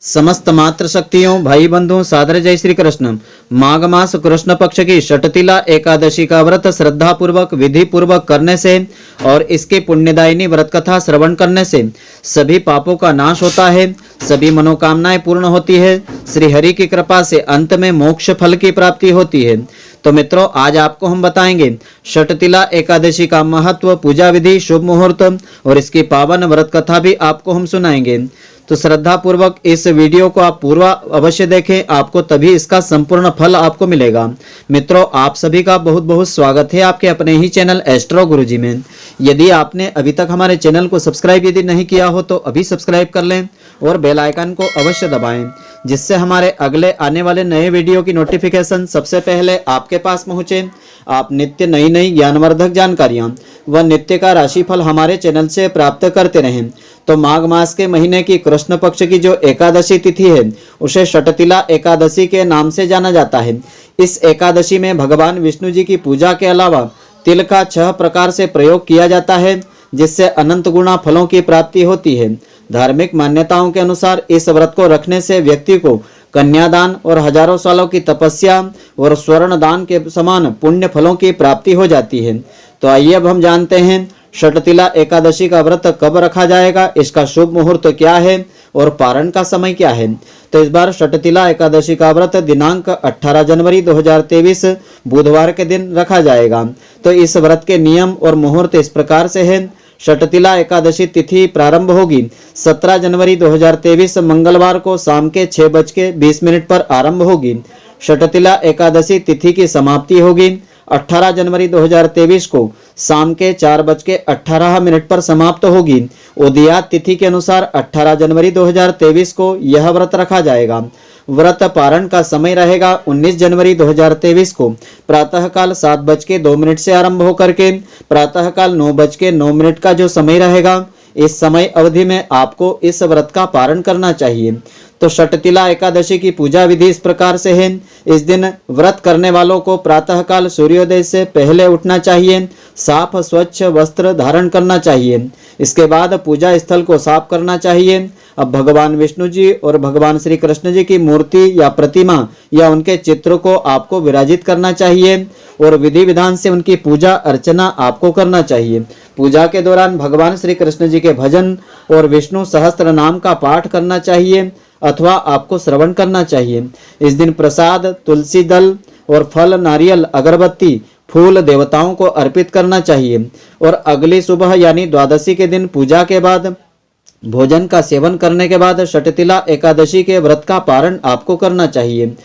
समस्त मात्र शक्तियों भाई बंधुओं सादर जय श्री कृष्ण। माघ मास कृष्ण पक्ष की षटतिला एकादशी का व्रत श्रद्धा पूर्वक विधि पूर्वक करने से और इसकी पुण्यदायिनी व्रत कथा श्रवण करने से सभी पापों का नाश होता है, सभी मनोकामनाएं पूर्ण होती है। श्री हरि की कृपा से अंत में मोक्ष फल की प्राप्ति होती है। तो मित्रों, आज आपको हम बताएंगे षटतिला एकादशी का महत्व, पूजा विधि, शुभ मुहूर्त और इसकी पावन व्रत कथा भी आपको हम सुनाएंगे। तो श्रद्धा पूर्वक इस वीडियो को आप पूरा अवश्य देखें, आपको तभी इसका संपूर्ण फल आपको मिलेगा। मित्रों, आप सभी का बहुत बहुत स्वागत है आपके अपने ही चैनल एस्ट्रो गुरुजी में। यदि आपने अभी तक हमारे चैनल को सब्सक्राइब यदि नहीं किया हो तो अभी सब्सक्राइब कर लें और बेल आइकन को अवश्य दबाएं, जिससे हमारे अगले आने वाले नए वीडियो की नोटिफिकेशन सबसे पहले आपके पास पहुंचे। आप नित्य नई नई ज्ञानवर्धक जानकारियां व नित्य का राशिफल हमारे चैनल से प्राप्त करते रहें। तो माघ मास के महीने की कृष्ण पक्ष की जो एकादशी तिथि है उसे षटतिला एकादशी के नाम से जाना जाता है। इस एकादशी में भगवान विष्णु जी की पूजा के अलावा तिल का 6 प्रकार से प्रयोग किया जाता है, जिससे अनंत गुणा फलों की प्राप्ति होती है। धार्मिक मान्यताओं के अनुसार इस व्रत को रखने से व्यक्ति को कन्यादान और हजारों सालों की तपस्या और स्वर्ण दान के समान पुण्य फलों की प्राप्ति हो जाती है। तो आइए अब हम जानते हैं षटतिला एकादशी का व्रत कब रखा जाएगा, इसका शुभ मुहूर्त क्या है और पारण का समय क्या है। तो इस बार षटतिला एकादशी का व्रत दिनांक 18 जनवरी 2023 बुधवार के दिन रखा जाएगा। तो इस व्रत के नियम और मुहूर्त इस प्रकार से है। षटतिला एकादशी तिथि प्रारंभ होगी 17 जनवरी 2023 मंगलवार को शाम के 6:20 पर आरंभ होगी। षटतिला एकादशी तिथि की समाप्ति होगी 18 जनवरी 2023 को शाम के 4:18 पर समाप्त होगी। उदयात तिथि के अनुसार 18 जनवरी 2023 को यह व्रत रखा जाएगा। व्रत पारण का समय रहेगा 19 जनवरी 2023 को प्रातःकाल 7:02 से आरंभ होकर के प्रातःकाल 9:09 का जो समय रहेगा, इस समय अवधि में आपको इस व्रत का पारण करना चाहिए। तो षटतिला एकादशी की पूजा विधि इस प्रकार से है। इस दिन व्रत करने वालों को प्रातःकाल सूर्योदय से पहले उठना चाहिए, साफ स्वच्छ वस्त्र धारण करना चाहिए। इसके बाद पूजा स्थल को साफ करना चाहिए। अब भगवान विष्णु जी और भगवान श्री कृष्ण जी की मूर्ति या प्रतिमा या उनके चित्र को आपको विराजित करना चाहिए और विधि विधान से उनकी पूजा अर्चना आपको करना चाहिए। पूजा के दौरान भगवान श्री कृष्ण जी के भजन और विष्णु सहस्त्र नाम का पाठ करना चाहिए अथवा आपको श्रवण करना चाहिए। इस दिन प्रसाद, तुलसी दल और फल, नारियल, अगरबत्ती, फूल देवताओं को अर्पित करना चाहिए और अगली सुबह यानी द्वादशी के दिन पूजा के बाद भोजन का सेवन करने के बाद षटतिला एकादशी के व्रत का पारण आपको करना चाहिए।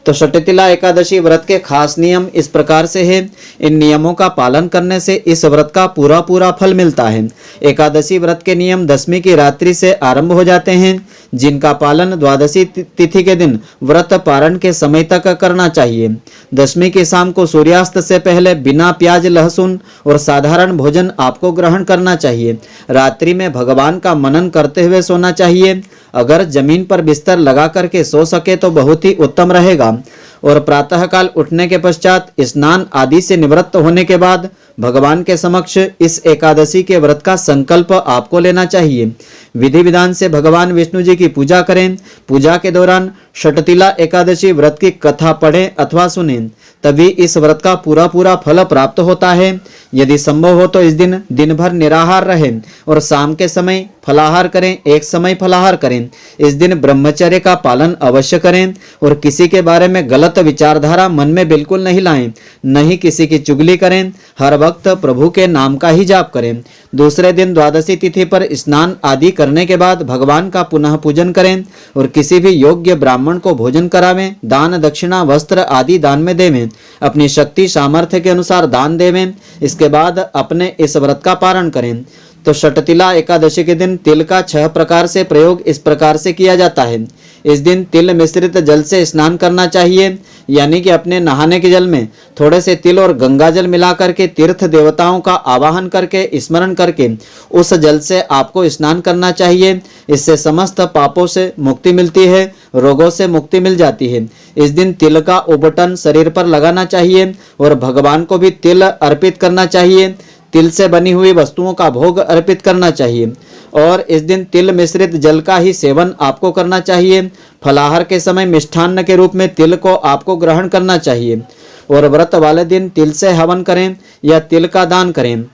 तो षटतिला एकादशी व्रत के खास नियम इस प्रकार से है। इन नियमों का पालन करने से इस व्रत का पूरा फल मिलता है। एकादशी व्रत के नियम दशमी की रात्रि से आरंभ हो जाते हैं, जिनका पालन द्वादशी तिथि के दिन व्रत पारण के समय तक करना चाहिए। दशमी की शाम को सूर्यास्त से पहले बिना प्याज, लहसुन और साधारण भोजन आपको ग्रहण करना चाहिए। रात्रि में भगवान का मनन करते हुए सोना चाहिए। अगर जमीन पर बिस्तर लगा करके सो सके तो बहुत ही उत्तम रहेगा। और प्रातःकाल उठने के पश्चात स्नान आदि से निवृत्त होने के बाद भगवान के समक्ष इस एकादशी के व्रत का संकल्प आपको लेना चाहिए। विधि विधान से भगवान विष्णु जी की पूजा करें। पूजा के दौरान षटतिला एकादशी व्रत की कथा पढ़ें अथवा सुनें, तभी इस व्रत का पूरा फल प्राप्त होता है। यदि संभव हो तो इस दिन दिन भर निराहार रहें और शाम के समय फलाहार करें, एक समय फलाहार करें। इस दिन ब्रह्मचर्य का पालन अवश्य करें और किसी के बारे में गलत विचारधारा मन में बिल्कुल नहीं लाएं, नहीं किसी की चुगली करें। हर वक्त प्रभु के नाम का ही जाप करें। दूसरे दिन द्वादशी तिथि पर स्नान आदि करने के बाद भगवान का पुनः पूजन करें और किसी भी योग्य ब्राह्मण को भोजन करावें। दान दक्षिणा वस्त्र आदि दान में देवें। अपनी शक्ति सामर्थ्य के अनुसार दान देवें। इसके बाद अपने इस व्रत का पारण करें। तो षटतिला एकादशी के दिन तिल का 6 प्रकार से प्रयोग इस प्रकार से किया जाता है। इस दिन तिल मिश्रित जल से स्नान करना चाहिए, यानी कि अपने नहाने के जल में थोड़े से तिल और गंगा जल मिलाकर के तीर्थ देवताओं का आवाहन करके स्मरण करके उस जल से आपको स्नान करना चाहिए। इससे समस्त पापों से मुक्ति मिलती है, रोगों से मुक्ति मिल जाती है। इस दिन तिल का उबटन शरीर पर लगाना चाहिए और भगवान को भी तिल अर्पित करना चाहिए। तिल से बनी हुई वस्तुओं का भोग अर्पित करना चाहिए और इस दिन तिल मिश्रित जल का ही सेवन आपको करना चाहिए। फलाहार के समय मिष्ठान्न के रूप में तिल को आपको ग्रहण करना चाहिए और व्रत वाले दिन तिल से हवन करें या तिल का दान करें।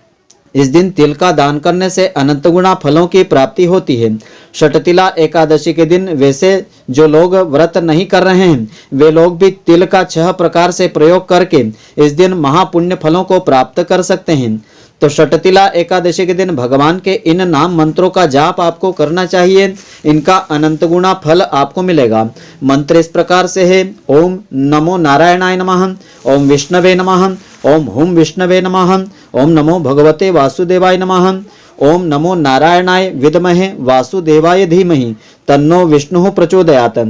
इस दिन तिल का दान करने से अनंत गुणा फलों की प्राप्ति होती है। षटतिला एकादशी के दिन वैसे जो लोग व्रत नहीं कर रहे हैं वे लोग भी तिल का 6 प्रकार से प्रयोग करके इस दिन महापुण्य फलों को प्राप्त कर सकते हैं। तो षटतिला एकादशी के दिन भगवान के इन नाम मंत्रों का जाप आपको करना चाहिए। इनका अनंत गुणा फल आपको मिलेगा। मंत्र इस प्रकार से है: ओम नमो नारायणाय नमः, ओम विष्णवे नमः, ओम हुम विष्णवे नमः, ओम नमो भगवते वासुदेवाय नमः, ओम नमो नारायणाय विद्महे वासुदेवाय धीमहि तन्नो विष्णु प्रचोदयात्।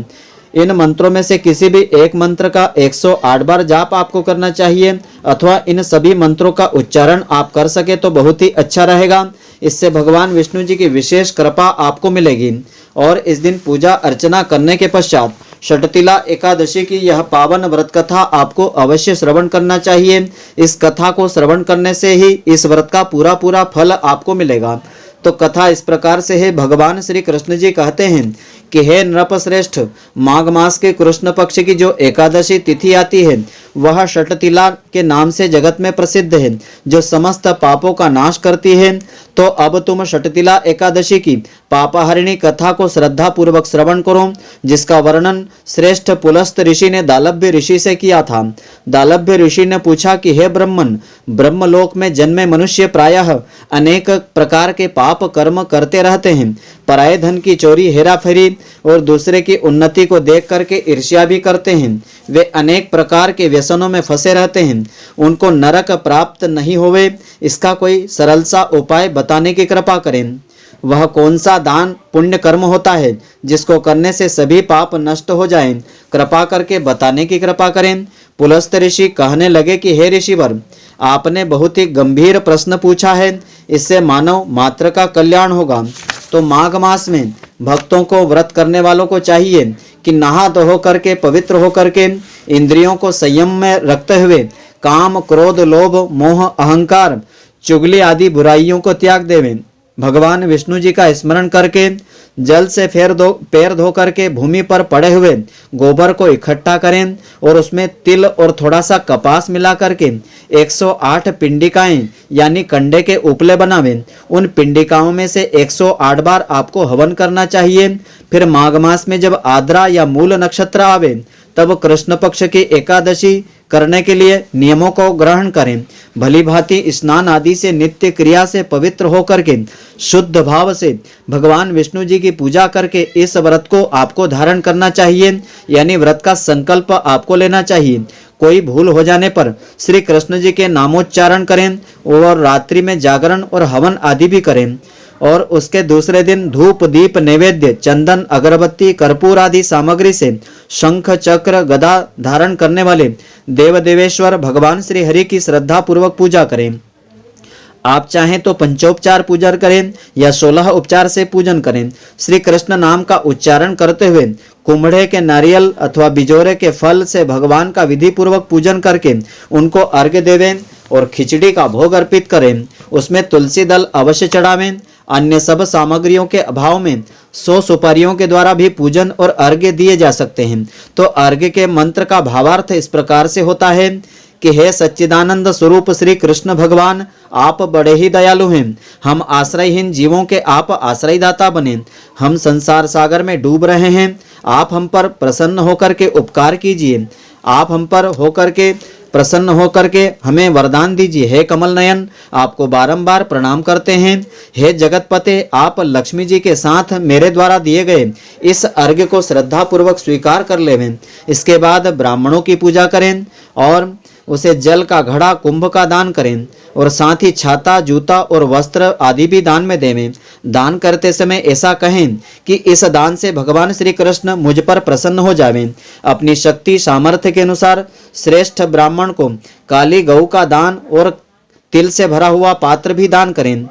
इन मंत्रों में से किसी भी एक मंत्र का 108 बार जाप आपको करना चाहिए अथवा इन सभी मंत्रों का उच्चारण आप कर सके तो बहुत ही अच्छा रहेगा। इससे भगवान विष्णु जी की विशेष कृपा आपको मिलेगी। और इस दिन पूजा अर्चना करने के पश्चात षटतिला एकादशी की यह पावन व्रत कथा आपको अवश्य श्रवण करना चाहिए। इस कथा को श्रवण करने से ही इस व्रत का पूरा फल आपको मिलेगा। तो कथा इस प्रकार से है। भगवान श्री कृष्ण जी कहते हैं कि हे नृपश्रेष्ठ, माघ मास के कृष्ण पक्ष की जो एकादशी तिथि आती है वह षटतिला के नाम से जगत में प्रसिद्ध है, जो समस्त पापों का नाश करती है। तो अब तुम षटतिला एकादशी की पापहरिणी कथा को श्रद्धा पूर्वक श्रवण करो, जिसका वर्णन श्रेष्ठ पुलस्त ऋषि ने दालभ्य ऋषि से किया था। दालभ्य ऋषि ने पूछा कि हे ब्रह्मन, ब्रह्मलोक में जन्मे मनुष्य प्रायः अनेक प्रकार के पाप कर्म करते रहते हैं। पराये धन की चोरी, हेराफेरी और दूसरे की उन्नति को देख करके ईर्ष्या भी करते हैं। वे अनेक प्रकार के व्यसनों में फंसे रहते हैं, उनको नरक प्राप्त नहीं होवे, इसका कोई सरल सा उपाय बताने की कृपा करें। वह कौन सा दान पुण्य कर्म होता है जिसको करने से सभी पाप नष्ट हो जाएं? कृपा करके बताने की कृपा करें। पुलस्त ऋषि कहने लगे कि हे ऋषिवर, आपने बहुत ही गंभीर प्रश्न पूछा है, इससे मानव मात्र का कल्याण होगा। तो माघ मास में भक्तों को व्रत करने वालों को चाहिए कि नहा धो करके पवित्र होकर के इंद्रियों को संयम में रखते हुए काम, क्रोध, लोभ, मोह, अहंकार, चुगली आदि बुराइयों को त्याग देवें। भगवान विष्णु जी का स्मरण करके जल से पैर धो करके भूमि पर पड़े हुए गोबर को इकट्ठा करें और उसमें तिल और थोड़ा सा कपास मिला करके 108 पिंडिकाएं यानी कंडे के उपले बनावें। उन पिंडिकाओं में से 108 बार आपको हवन करना चाहिए। फिर माघ मास में जब आद्रा या मूल नक्षत्र आवे तब कृष्ण पक्ष की एकादशी करने के लिए नियमों को ग्रहण करें। भली भांति स्नान आदि से नित्य क्रिया से पवित्र होकर के शुद्ध भाव से भगवान विष्णु जी की पूजा करके इस व्रत को आपको धारण करना चाहिए, यानी व्रत का संकल्प आपको लेना चाहिए। कोई भूल हो जाने पर श्री कृष्ण जी के नामोच्चारण करें और रात्रि में जागरण और हवन आदि भी करें। और उसके दूसरे दिन धूप, दीप, नैवेद्य, चंदन, अगरबत्ती, कर्पूर आदि सामग्री से शंख, चक्र, गदा धारण करने वाले देव देवेश्वर भगवान श्री हरि की श्रद्धा पूर्वक पूजा करें। आप चाहें तो पंचोपचार पूजन करें या 16 उपचार से पूजन करें। श्री कृष्ण नाम का उच्चारण करते हुए कुम्हड़े के नारियल अथवा बिजोरे के फल से भगवान का विधि पूर्वक पूजन करके उनको अर्घ्य देवें और खिचड़ी का भोग अर्पित करें। उसमें तुलसी दल अवश्य चढ़ावें। अन्य सब सामग्रियों के अभाव में 100 सुपारियों के द्वारा भी पूजन और अर्घ्य दिए जा सकते हैं। तो अर्घ्य के मंत्र का भावार्थ इस प्रकार से होता है कि हे सच्चिदानंद स्वरूप श्री कृष्ण भगवान, आप बड़े ही दयालु हैं। हम आश्रयहीन जीवों के आप आश्रयदाता बने। हम संसार सागर में डूब रहे हैं। आप हम पर प्रसन्न होकर के उपकार कीजिए। आप हम पर होकर के प्रसन्न होकर के हमें वरदान दीजिए। हे कमल नयन, आपको बारंबार प्रणाम करते हैं। हे जगतपते, आप लक्ष्मी जी के साथ मेरे द्वारा दिए गए इस अर्घ्य को श्रद्धा पूर्वक स्वीकार कर लेवें। इसके बाद ब्राह्मणों की पूजा करें और उसे जल का घड़ा, कुंभ का दान करें और साथ ही छाता, जूता और वस्त्र आदि भी दान में देवें। दान करते समय ऐसा कहें कि इस दान से भगवान श्री कृष्ण मुझ पर प्रसन्न हो जावें। अपनी शक्ति सामर्थ्य के अनुसार श्रेष्ठ ब्राह्मण को काली गऊ का दान और तिल से भरा हुआ पात्र भी दान करें।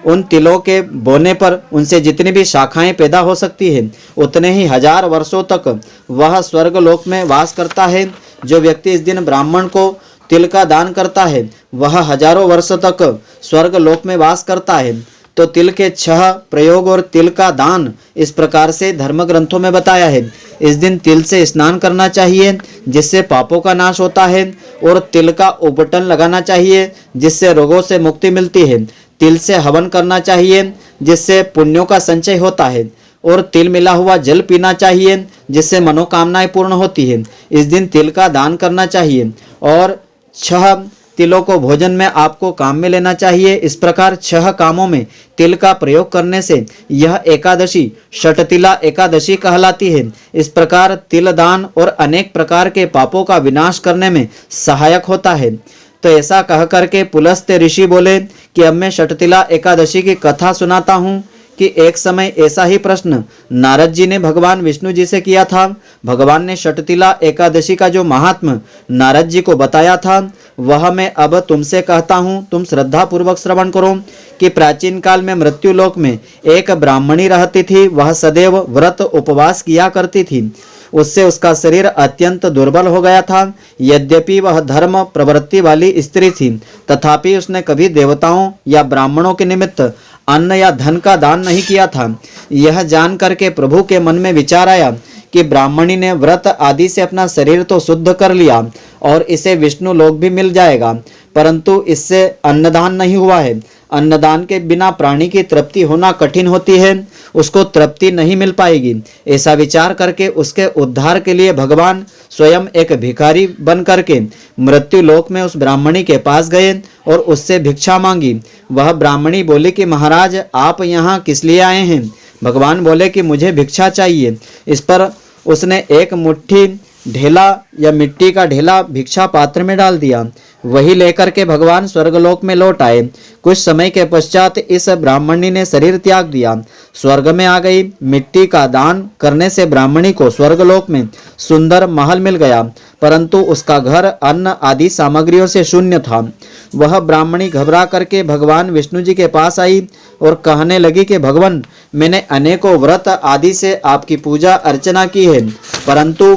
उन तिलों के बोने पर उनसे जितनी भी शाखाएं पैदा हो सकती है उतने ही 1000 वर्षों तक वह स्वर्ग लोक में वास करता है। जो व्यक्ति इस दिन ब्राह्मण को तिल का दान करता है वह हजारों वर्ष तक स्वर्ग लोक में वास करता है। तो तिल के 6 प्रयोग और तिल का दान इस प्रकार से धर्म ग्रंथों में बताया है। इस दिन तिल से स्नान करना चाहिए जिससे पापों का नाश होता है, और तिल का उपटन लगाना चाहिए जिससे रोगों से मुक्ति मिलती है। तिल से हवन करना चाहिए जिससे पुण्यों का संचय होता है, और तिल मिला हुआ जल पीना चाहिए जिससे मनोकामनाएं पूर्ण होती है। इस दिन तिल का दान करना चाहिए, और 6 तिलों को भोजन में आपको काम में लेना चाहिए। इस प्रकार 6 कामों में तिल का प्रयोग करने से यह एकादशी षटतिला एकादशी कहलाती है। इस प्रकार तिल दान और अनेक प्रकार के पापों का विनाश करने में सहायक होता है। तो ऐसा कह करके पुलस्त्य ऋषि बोले कि अब मैं षटतिला एकादशी की कथा सुनाता हूँ कि एक समय ऐसा ही प्रश्न नारद जी ने भगवान विष्णु जी से किया था। भगवान ने षटतिला एकादशी का जो महात्म नारद जी को बताया था वह मैं अब तुमसे कहता हूँ, तुम श्रद्धा पूर्वक श्रवण करो। कि प्राचीन काल में मृत्युलोक में एक ब्राह्मणी रहती थी। वह सदैव व्रत उपवास किया करती थी। उससे उसका शरीर अत्यंत दुर्बल हो गया था। यद्यपि वह धर्म प्रवृत्ति वाली स्त्री थी, तथापि उसने कभी देवताओं या ब्राह्मणों के निमित्त अन्न या धन का दान नहीं किया था। यह जान करके प्रभु के मन में विचार आया कि ब्राह्मणी ने व्रत आदि से अपना शरीर तो शुद्ध कर लिया और इसे विष्णु लोक भी मिल जाएगा, परंतु इससे अन्नदान नहीं हुआ है। अन्नदान के बिना प्राणी की तृप्ति होना कठिन होती है, उसको तृप्ति नहीं मिल पाएगी। ऐसा विचार करके उसके उद्धार के लिए भगवान स्वयं एक भिखारी बन करके मृत्यु लोक में उस ब्राह्मणी के पास गए और उससे भिक्षा मांगी। वह ब्राह्मणी बोली कि महाराज आप यहाँ किस लिए आए हैं? भगवान बोले कि मुझे भिक्षा चाहिए। इस पर उसने एक मुट्ठी ढेला या मिट्टी का ढेला भिक्षा पात्र में डाल दिया। वही लेकर के भगवान स्वर्गलोक में लौट आए। कुछ समय के पश्चात इस ब्राह्मणी ने शरीर त्याग दिया, स्वर्ग में आ गई। मिट्टी का दान करने से ब्राह्मणी को स्वर्गलोक में सुंदर महल मिल गया, परंतु उसका घर अन्न आदि सामग्रियों से शून्य था। वह ब्राह्मणी घबरा करके भगवान विष्णु जी के पास आई और कहने लगी कि भगवान, मैंने अनेकों व्रत आदि से आपकी पूजा अर्चना की है, परंतु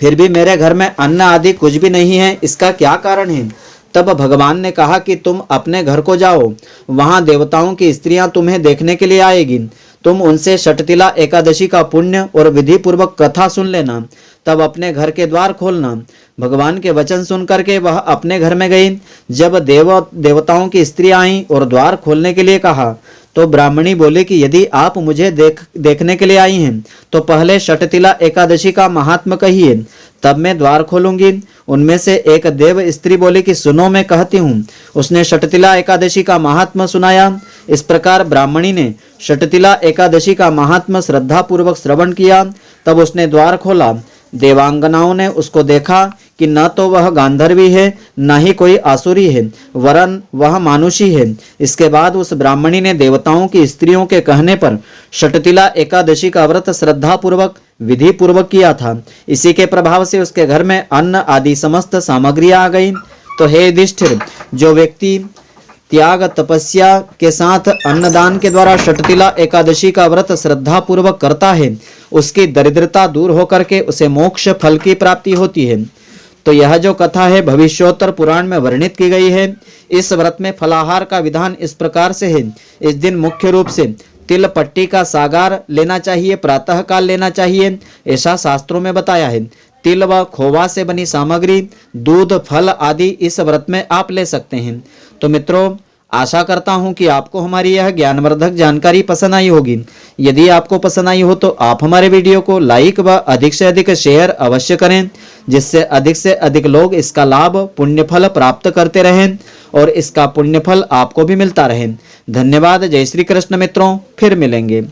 फिर भी मेरे घर में अन्न आदि कुछ भी नहीं है, इसका क्या कारण है? तब भगवान ने कहा कि तुम अपने घर को जाओ, वहां देवताओं की स्त्रियां तुम्हें देखने के लिए आएगी। तुम उनसे षटतिला एकादशी का पुण्य और विधि पूर्वक कथा सुन लेना, तब अपने घर के द्वार खोलना। भगवान के वचन सुन करके वह अपने घर में गई। जब देवताओं की स्त्री आई और द्वार खोलने के लिए कहा तो ब्राह्मणी बोली कि यदि आप मुझे देखने के लिए आई हैं तो पहले षटतिला एकादशी का महात्म कहिए, तब मैं द्वार खोलूंगी। उनमें से एक देव स्त्री बोली कि सुनो, मैं कहती हूँ। उसने षटतिला एकादशी का महात्म सुनाया। इस प्रकार ब्राह्मणी ने षटतिला एकादशी का महात्म श्रद्धा पूर्वक श्रवण किया। तब उसने द्वार खोला। देवांगनाओं ने उसको देखा कि न तो वह गांधर्वी है न ही कोई आसुरी है, वरन वह मानुषी है। इसके बाद उस ब्राह्मणी ने देवताओं की स्त्रियों के कहने पर षटतिला एकादशी का व्रत श्रद्धा पूर्वक विधि पूर्वक किया था। इसी के प्रभाव से उसके घर में अन्न आदि समस्त सामग्रियां आ गई। तो हे युधिष्ठिर, जो व्यक्ति त्याग तपस्या के साथ अन्नदान के द्वारा षटतिला एकादशी का व्रत श्रद्धा पूर्वक करता है, उसकी दरिद्रता दूर होकर के उसे मोक्ष फल की प्राप्ति होती है। तो यह जो कथा है भविष्योत्तर पुराण में वर्णित की गई है। इस व्रत में फलाहार का विधान इस प्रकार से है। इस दिन मुख्य रूप से तिल पट्टी का सागार लेना चाहिए, प्रातः काल लेना चाहिए, ऐसा शास्त्रों में बताया है। तिल व खोवा से बनी सामग्री, दूध, फल आदि इस व्रत में आप ले सकते हैं। तो मित्रों, आशा करता हूं कि आपको हमारी यह ज्ञानवर्धक जानकारी पसंद आई होगी। यदि आपको पसंद आई हो तो आप हमारे वीडियो को लाइक व अधिक से अधिक शेयर अवश्य करें, जिससे अधिक से अधिक लोग इसका लाभ पुण्यफल प्राप्त करते रहें और इसका पुण्यफल आपको भी मिलता रहे। धन्यवाद। जय श्री कृष्ण मित्रों, फिर मिलेंगे।